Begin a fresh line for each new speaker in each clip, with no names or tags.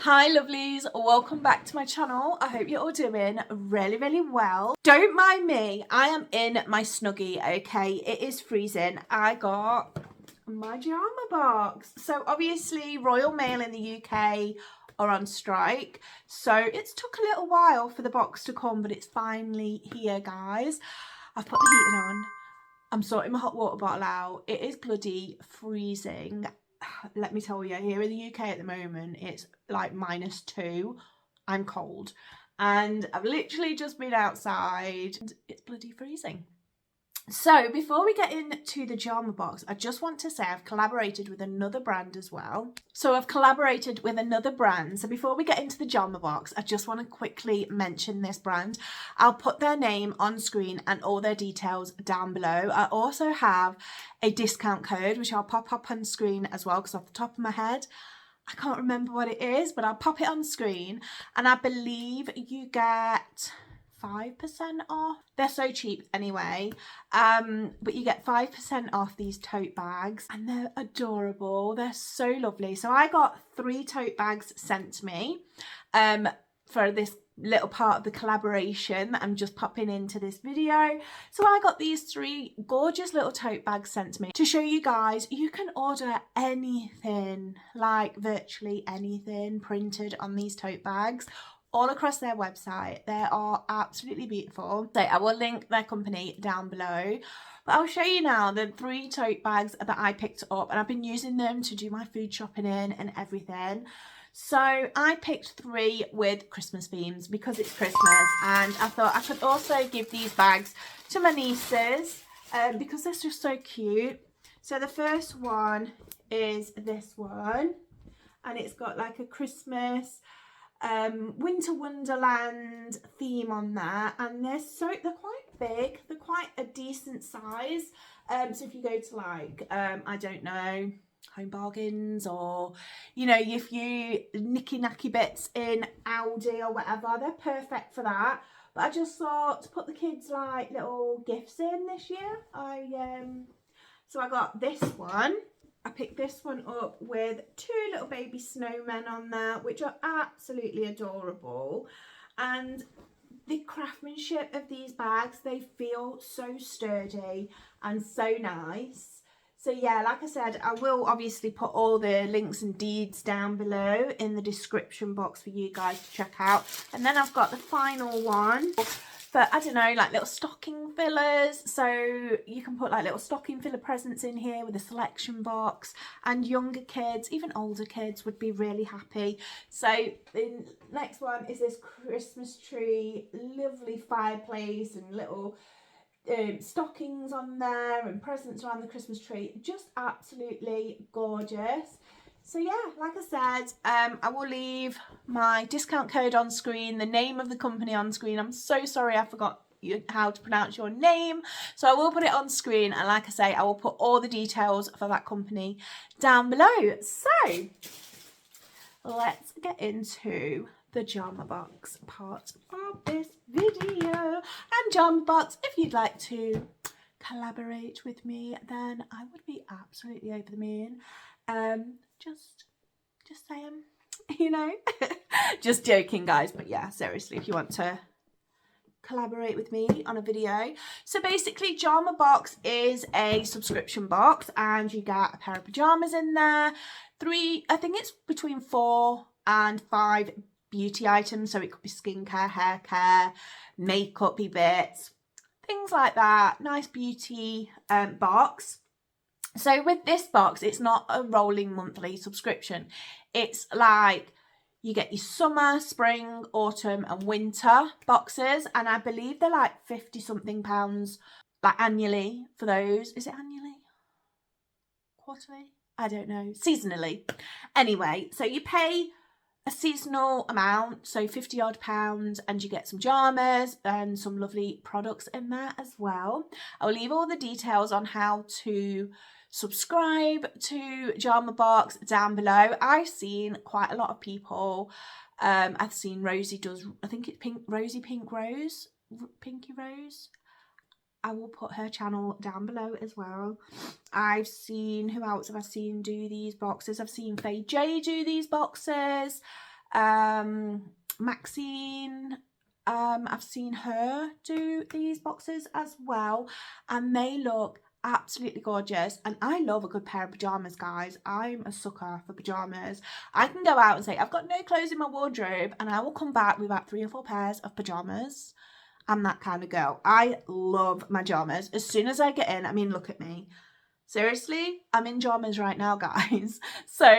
Hi lovelies, welcome back to my channel. I hope you're all doing really well. Don't mind me, I am in my snuggie, okay? It is freezing. I got my JARMABOX. So obviously Royal Mail in the UK are on strike, so it's took a little while for the box to come, but it's finally here, guys. I've put the heating on. I'm sorting my hot water bottle out. It is bloody freezing. Let me tell you, here in the UK at the moment, it's like -2. I'm cold. And I've literally just been outside and it's bloody freezing. So before we get into the JARMABOX, I just want to say I've collaborated with another brand as well. So before we get into the JARMABOX, I just want to quickly mention this brand. I'll put their name on screen and all their details down below. I also have a discount code, which I'll pop up on screen as well, because off the top of my head, I can't remember what it is, but I'll pop it on screen. And I believe you get 5% off. They're so cheap anyway, but you get 5% off these tote bags and they're adorable. They're so lovely. So I got 3 tote bags sent to me for this little part of the collaboration that I'm just popping into this video. So I got these 3 gorgeous little tote bags sent to me to show you guys you can order anything, like virtually anything printed on these tote bags all across their website. They are absolutely beautiful. So I will link their company down below, but I'll show you now the 3 tote bags that I picked up, and I've been using them to do my food shopping in and everything. So I picked 3 with Christmas themes because it's Christmas, and I thought I could also give these bags to my nieces because they're just so cute. So the first one is this one, and it's got like a Christmas winter wonderland theme on there, and they're quite big. They're quite a decent size. So if you go to like I don't know, Home Bargains, or you know, if you nicky nacky bits in Aldi or whatever, they're perfect for that. But I just thought to put the kids like little gifts in this year, so I got this one. I picked this one up with 2 little baby snowmen on there, which are absolutely adorable. And the craftsmanship of these bags, they feel so sturdy and so nice. So yeah, like I said, I will obviously put all the links and deeds down below in the description box for you guys to check out. And then I've got the final one. But I don't know, like little stocking fillers. So you can put like little stocking filler presents in here with a selection box, and younger kids, even older kids, would be really happy. So the next one is this Christmas tree, lovely fireplace and little stockings on there and presents around the Christmas tree. Just absolutely gorgeous. So yeah, like I said, I will leave my discount code on screen, the name of the company on screen. I'm so sorry I forgot how to pronounce your name. So I will put it on screen, and like I say, I will put all the details for that company down below. So let's get into the JARMABOX part of this video. And JARMABOX, if you'd like to collaborate with me, then I would be absolutely over the moon. Just saying, you know. Just joking, guys, but yeah, seriously, if you want to collaborate with me on a video. So basically, JARMABOX is a subscription box, and you get a pair of pajamas in there, 3, I think it's between 4 and 5 beauty items. So it could be skincare, hair care, makeup-y bits, things like that. Nice beauty box. So with this box, it's not a rolling monthly subscription. It's like you get your summer, spring, autumn and winter boxes, and I believe they're like 50 something pounds like annually for those. Is it annually? Quarterly? I don't know. Seasonally. Anyway, so you pay a seasonal amount, so 50 odd pounds, and you get some pajamas and some lovely products in there as well. I'll leave all the details on how to subscribe to JARMABOX down below. I've seen quite a lot of people. I've seen Rosie does, I think it's Pinky Rose. I will put her channel down below as well. I've seen, who else have I seen do these boxes? I've seen Faye J do these boxes. Maxine, I've seen her do these boxes as well, and they look absolutely gorgeous. And I love a good pair of pajamas, guys. I'm a sucker for pajamas. I can go out and say I've got no clothes in my wardrobe, and I will come back with about 3 or 4 pairs of pajamas. I'm that kind of girl. I love my pajamas. As soon as I get in, I mean, look at me. Seriously, I'm in pajamas right now, guys. So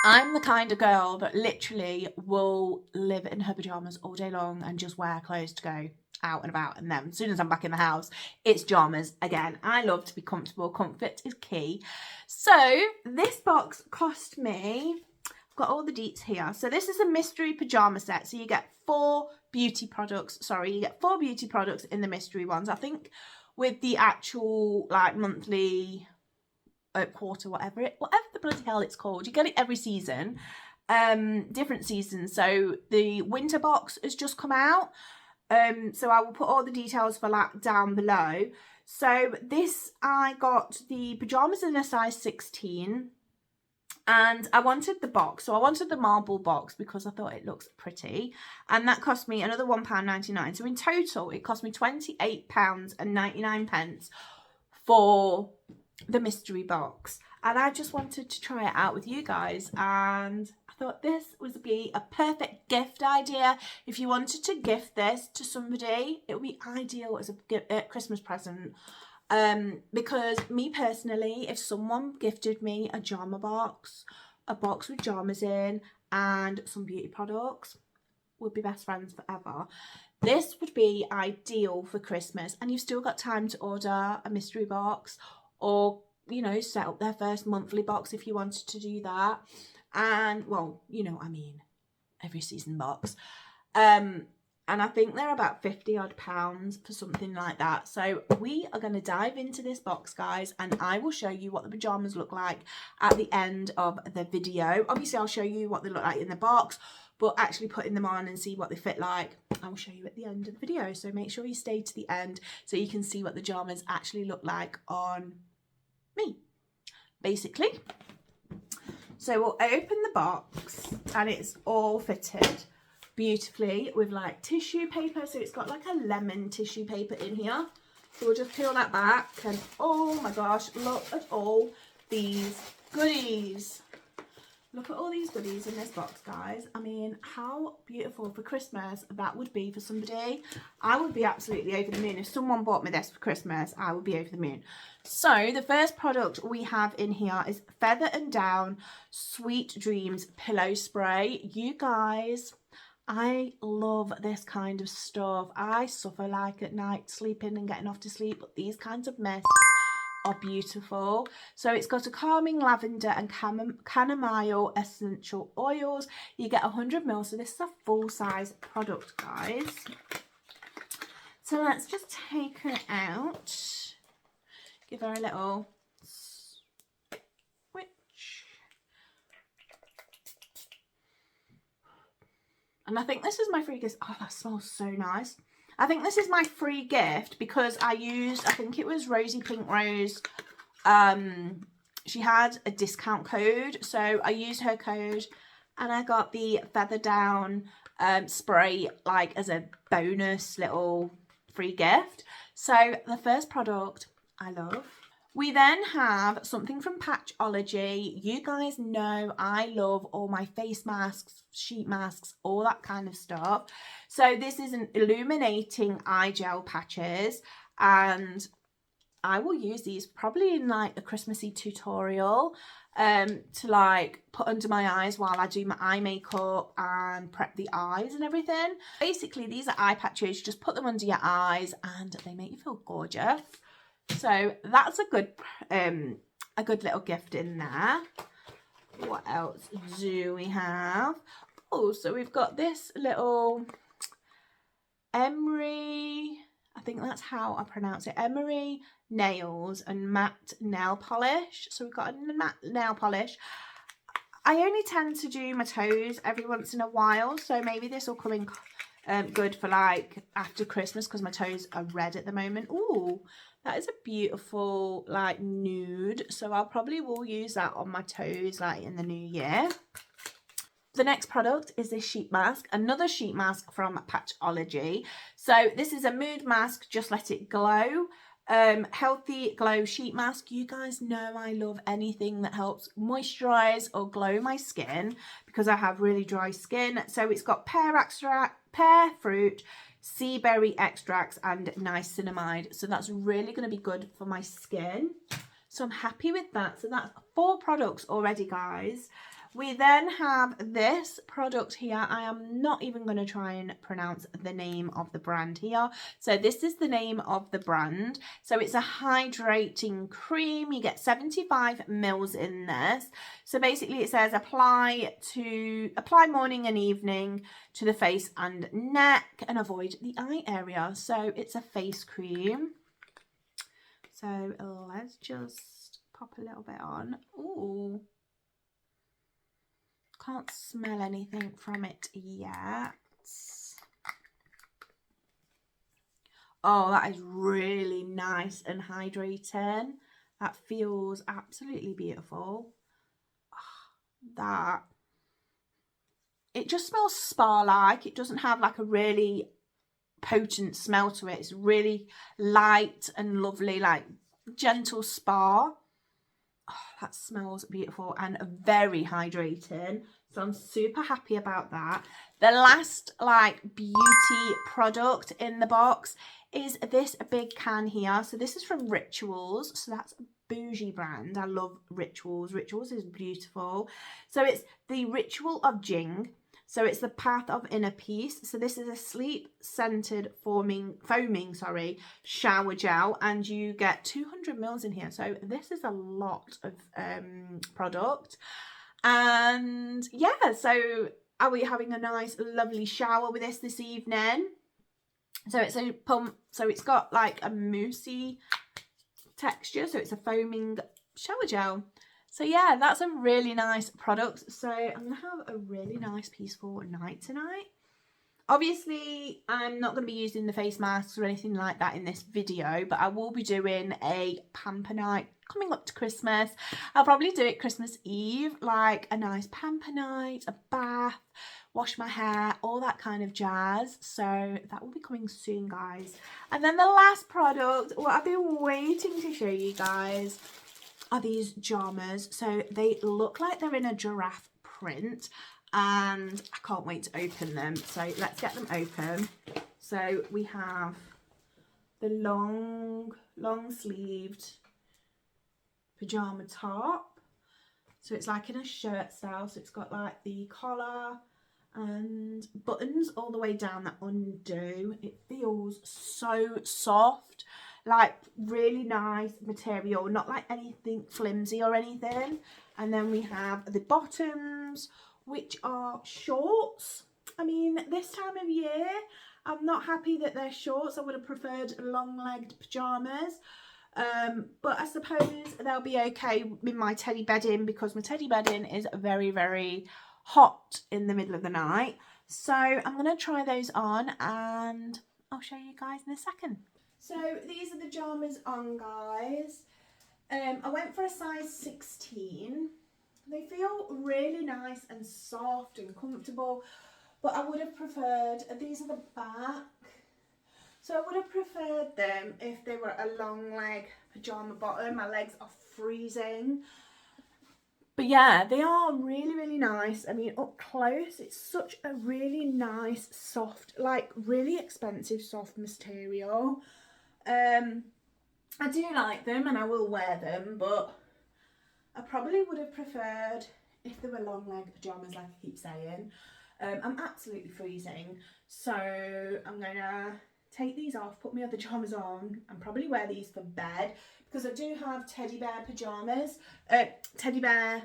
I'm the kind of girl that literally will live in her pajamas all day long and just wear clothes to go out and about. And then as soon as I'm back in the house, it's pajamas again. I love to be comfortable. Comfort is key. So this box cost me, I've got all the deets here. So this is a mystery pajama set. So you get 4 beauty products. Sorry, you get 4 beauty products in the mystery ones. I think with the actual like monthly, quarter, whatever the bloody hell it's called, you get it every season, different seasons. So the winter box has just come out, so I will put all the details for that down below. So this, I got the pajamas in a size 16, and I wanted the box, so I wanted the marble box because I thought it looks pretty, and that cost me another £1.99. So in total it cost me £28.99 for the mystery box. And I just wanted to try it out with you guys, and I thought this would be a perfect gift idea. If you wanted to gift this to somebody, it would be ideal as a Christmas present. Because me personally, if someone gifted me a JARMABOX, a box with pajamas in and some beauty products, would be best friends forever. This would be ideal for Christmas, and you've still got time to order a mystery box, or, you know, set up their first monthly box if you wanted to do that. And, well, you know what I mean, every season box. And I think they're about £50 odd for something like that. So we are going to dive into this box, guys, and I will show you what the pajamas look like at the end of the video. Obviously, I'll show you what they look like in the box, but actually putting them on and see what they fit like, I will show you at the end of the video. So make sure you stay to the end so you can see what the pajamas actually look like on me, basically. So we'll open the box, and it's all fitted beautifully with like tissue paper. So it's got like a lemon tissue paper in here. So we'll just peel that back, and oh my gosh, look at all these goodies. Look at all these goodies in this box, guys. I mean, how beautiful for Christmas that would be for somebody. I would be absolutely over the moon. If someone bought me this for Christmas, I would be over the moon. So the first product we have in here is Feather and Down Sweet Dreams Pillow Spray. You guys, I love this kind of stuff. I suffer like at night sleeping and getting off to sleep, but these kinds of mists are beautiful. So it's got a calming lavender and chamomile essential oils. You get 100 ml, so this is a full size product, guys. So let's just take her out, give her a little switch. And I think this is my free gift. Oh, that smells so nice. I think this is my free gift because I used, I think it was Rosie Pink Rose. She had a discount code, so I used her code and I got the Feather Down spray like as a bonus little free gift. So the first product I love. We then have something from Patchology. You guys know I love all my face masks, sheet masks, all that kind of stuff. So this is an illuminating eye gel patches, and I will use these probably in like a Christmassy tutorial to like put under my eyes while I do my eye makeup and prep the eyes and everything. Basically, these are eye patches. You just put them under your eyes and they make you feel gorgeous. So that's a good little gift in there. What else do we have? Oh, so we've got this little emery, I think that's how I pronounce it, emery nails and matte nail polish. So we've got a matte nail polish. I only tend to do my toes every once in a while, so maybe this will come in good for like after Christmas because my toes are red at the moment. Ooh, that is a beautiful like nude, so I'll probably will use that on my toes like in the new year. The next product is this sheet mask, another sheet mask from Patchology. So this is a mood mask, just let it glow. Healthy glow sheet mask. You guys know I love anything that helps moisturize or glow my skin because I have really dry skin. So it's got pear extract, pear fruit, sea berry extracts and niacinamide. So that's really going to be good for my skin. So I'm happy with that. So that's 4 products already, guys. We then have this product here. I am not even going to try and pronounce the name of the brand here. So this is the name of the brand. So it's a hydrating cream. You get 75 mils in this. So basically it says apply morning and evening to the face and neck and avoid the eye area. So it's a face cream. So let's just pop a little bit on. Ooh. Can't smell anything from it yet. Oh, that is really nice and hydrating. That feels absolutely beautiful. Oh, it just smells spa-like. It doesn't have like a really potent smell to it. It's really light and lovely, like gentle spa. Oh, that smells beautiful and very hydrating. So I'm super happy about that. The last like beauty product in the box is this big can here. So this is from Rituals. So that's a bougie brand. I love Rituals. Rituals is beautiful. So it's the Ritual of Jing. So it's the Path of Inner Peace. So this is a sleep-scented foaming shower gel, and you get 200 mils in here. So this is a lot of product. And yeah, so are we having a nice, lovely shower with this evening? So it's a pump. So it's got like a moussey texture. So it's a foaming shower gel. So yeah, that's a really nice product. So I'm going to have a really nice peaceful night tonight. Obviously, I'm not going to be using the face masks or anything like that in this video, but I will be doing a pamper night coming up to Christmas. I'll probably do it Christmas Eve, like a nice pamper night, a bath, wash my hair, all that kind of jazz. So that will be coming soon, guys. And then the last product, what I've been waiting to show you guys, are these JARMAs. So they look like they're in a giraffe print and I can't wait to open them. So let's get them open. So we have the long sleeved pajama top. So it's like in a shirt style. So it's got like the collar and buttons all the way down that undo. It feels so soft. Like really nice material, not like anything flimsy or anything. And then we have the bottoms, which are shorts. I mean, this time of year, I'm not happy that they're shorts. I would have preferred long-legged pajamas. But I suppose they'll be okay with my teddy bedding because my teddy bedding is very, very hot in the middle of the night. So I'm going to try those on and I'll show you guys in a second. So these are the JARMAs on, guys. I went for a size 16. They feel really nice and soft and comfortable, but I would have preferred, these are the back. So I would have preferred them if they were a long leg pajama bottom. My legs are freezing. But yeah, they are really, really nice. I mean, up close, it's such a really nice, soft, like really expensive soft material. I do like them and I will wear them, but I probably would have preferred if they were long leg pajamas, like I keep saying. I'm absolutely freezing, so I'm going to take these off, put my other pajamas on, and probably wear these for bed because I do have teddy bear pajamas, teddy bear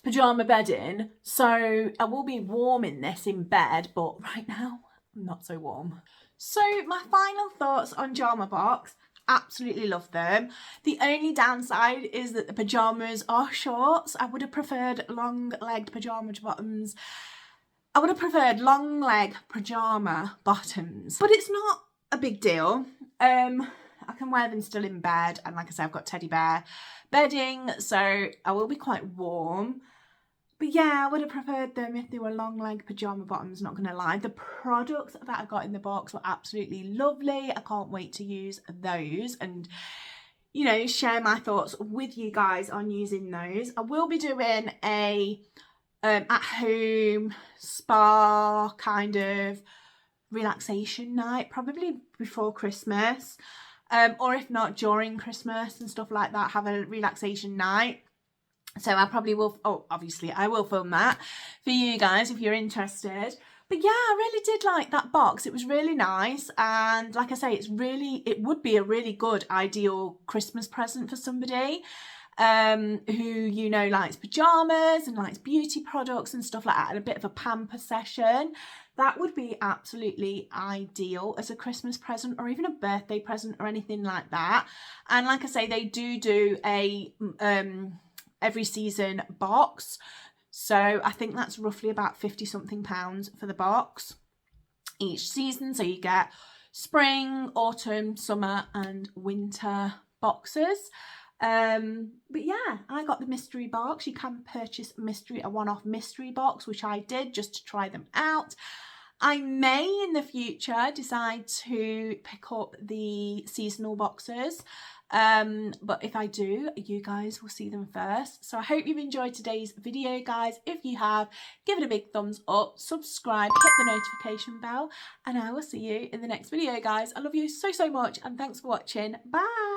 pajama bedding, so I will be warm in this in bed, but right now I'm not so warm. So my final thoughts on JARMABOX. Absolutely love them. The only downside is that the pajamas are shorts. I would have preferred long-legged pajama bottoms. I would have preferred long-leg pajama bottoms, but it's not a big deal. I can wear them still in bed, and like I said, I've got teddy bear bedding, so I will be quite warm. But yeah, I would have preferred them if they were long leg pajama bottoms, not gonna lie. The products that I got in the box were absolutely lovely. I can't wait to use those and, you know, share my thoughts with you guys on using those. I will be doing a at home spa kind of relaxation night, probably before Christmas, or if not during Christmas and stuff like that, have a relaxation night. So I probably will, oh, obviously I will film that for you guys if you're interested. But yeah, I really did like that box. It was really nice. And like I say, it would be a really good ideal Christmas present for somebody who, you know, likes pajamas and likes beauty products and stuff like that, and a bit of a pamper session. That would be absolutely ideal as a Christmas present or even a birthday present or anything like that. And like I say, they do a every season box, so I think that's roughly about 50 something pounds for the box each season. So you get spring, autumn, summer and winter boxes. But yeah, I got the mystery box. You can purchase a one-off mystery box, which I did just to try them out. I may in the future decide to pick up the seasonal boxes, but if I do, you guys will see them first. So I hope you've enjoyed today's video, guys. If you have, give it a big thumbs up, subscribe, hit the notification bell, and I will see you in the next video, guys. I love you so much, and thanks for watching. Bye.